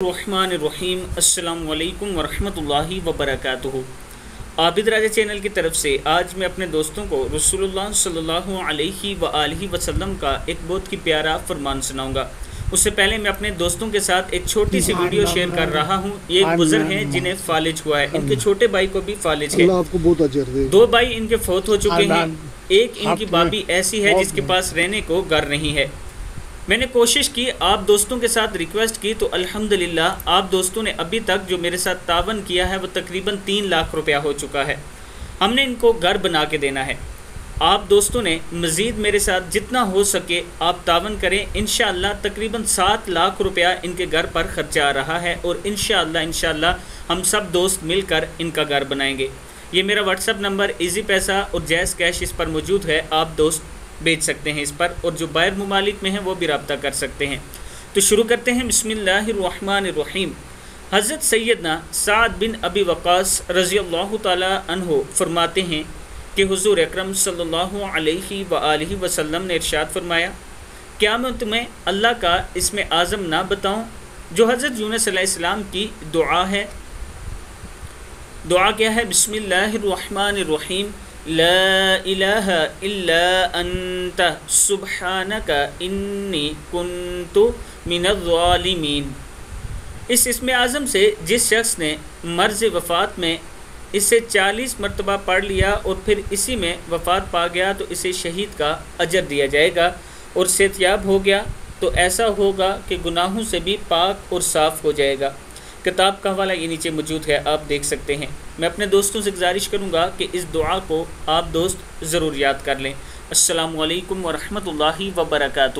रहमानिर्रहीम अस्सलाम वालेकुम वरहमतुल्लाहि वबरकातुहू। आबिद राजा चैनल की तरफ से आज मैं अपने दोस्तों को रसूलुल्लाह सल्लल्लाहु अलैहि वसल्लम का एक बहुत ही प्यारा फरमान सुनाऊंगा। उससे पहले मैं अपने दोस्तों के साथ एक छोटी सी वीडियो शेयर कर रहा हूं। ये एक बुजुर्ग हैं जिन्हें फालिज हुआ है, इनके छोटे भाई को भी फालिज है। आपको बहुत अजर दे। दो भाई इनके फौत हो चुके हैं। एक इनकी भाभी ऐसी है जिसके पास रहने को घर नहीं है। मैंने कोशिश की, आप दोस्तों के साथ रिक्वेस्ट की, तो अल्हम्दुलिल्लाह आप दोस्तों ने अभी तक जो मेरे साथ तावन किया है वो तकरीबन 3 लाख रुपया हो चुका है। हमने इनको घर बना के देना है। आप दोस्तों ने मज़ीद मेरे साथ जितना हो सके आप तावन करें। इंशाअल्लाह तकरीबन 7 लाख रुपया इनके घर पर खर्चा आ रहा है और इंशाअल्लाह हम सब दोस्त मिलकर इनका घर बनाएंगे। ये मेरा व्हाट्सअप नंबर इजी पैसा और जैज़ कैश इस पर मौजूद है। आप दोस्त भेज सकते हैं इस पर, और जो बाहर ममालिक में हैं वो भी रब्ता कर सकते हैं। तो शुरू करते हैं। बिस्मिल्लाहिर्रहमानिर्रहीम। हज़रत सैयदना साद बिन अबी वक़ास रज़ियल्लाहु ताला अन्हु फरमाते हैं कि हुज़ूर अकरम सल्लल्लाहु अलैहि वसल्लम ने इरशाद फरमाया, क्या मैं तुम्हें अल्लाह का इस्म आज़म ना बताऊं जो हज़रत यूनुस अलैहिस्सलाम की दुआ है। दुआ क्या है? बिस्मिल्लाहिर्रहमानिर्रहीम। ला इलाहा इल्ला अंत सुब्हानका इन्नी कुन्तु मिनज़्ज़ालिमीन। इस इस्म आज़म से जिस शख्स ने मर्ज़ वफ़ात में इसे 40 मरतबा पढ़ लिया और फिर इसी में वफ़ात पा गया तो इसे शहीद का अजर दिया जाएगा, और सेहतयाब हो गया तो ऐसा होगा कि गुनाहों से भी पाक और साफ़ हो जाएगा। किताब का हवाला ये नीचे मौजूद है, आप देख सकते हैं। मैं अपने दोस्तों से गुजारिश करूँगा कि इस दुआ को आप दोस्त ज़रूर याद कर लें। अस्सलामु अलैकुम वरहमतुल्लाहि वबरकातुहू।